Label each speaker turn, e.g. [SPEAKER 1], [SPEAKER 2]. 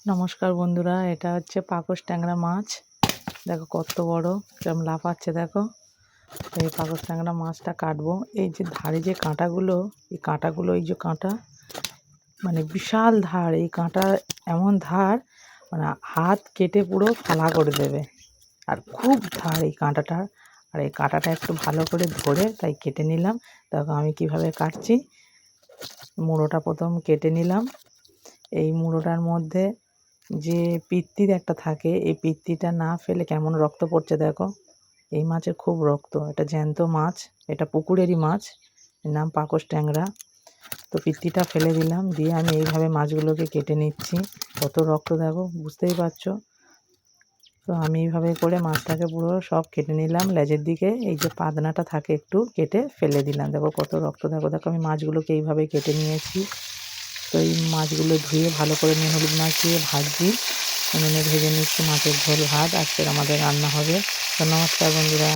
[SPEAKER 1] নমস্কার বন্ধুরা, এটা হচ্ছে পাকস ট্যাংরা মাছ। দেখো কত বড়, কেমন লাফাচ্ছে দেখো। এই পাকস ট্যাংরা মাছটা কাটবো। এই যে ধারে যে কাঁটাগুলো, এই কাঁটাগুলো, এই যে কাঁটা, মানে বিশাল ধার। এই কাঁটা এমন ধার, মানে হাত কেটে পুরো ফালা করে দেবে। আর খুব ধার এই কাঁটাটার। আর এই কাঁটাটা একটু ভালো করে ধরে তাই কেটে নিলাম। দেখো আমি কিভাবে কাটছি। মুড়োটা প্রথম কেটে নিলাম। এই মুড়োটার মধ্যে যে পিত্তির একটা থাকে, এই পিত্তিটা না ফেলে কেমন রক্ত পড়ছে দেখো। এই মাছের খুব রক্ত। এটা জ্যান্ত মাছ, এটা পুকুরেরই মাছ, এর নাম পাকস ট্যাংরা। তো পিত্তিটা ফেলে দিলাম, দিয়ে আমি এইভাবে মাছগুলোকে কেটে নিচ্ছি। কত রক্ত দেখো, বুঝতেই পারছো। তো আমি এইভাবে করে মাছটাকে পুরো সব কেটে নিলাম। লেজের দিকে এই যে পাদনাটা থাকে একটু কেটে ফেলে দিলাম। দেখো কত রক্ত, দেখো দেখো আমি মাছগুলোকে এইভাবে কেটে নিয়েছি। তো এই মাছগুলো ধুয়ে ভালো করে নুন হলুদ মাখিয়ে ভাজছি। উনুনে ভেজে নিচ্ছি মাছের ঝোল ভাত। আজকের আমাদের রান্না হবে। তো নমস্কার বন্ধুরা।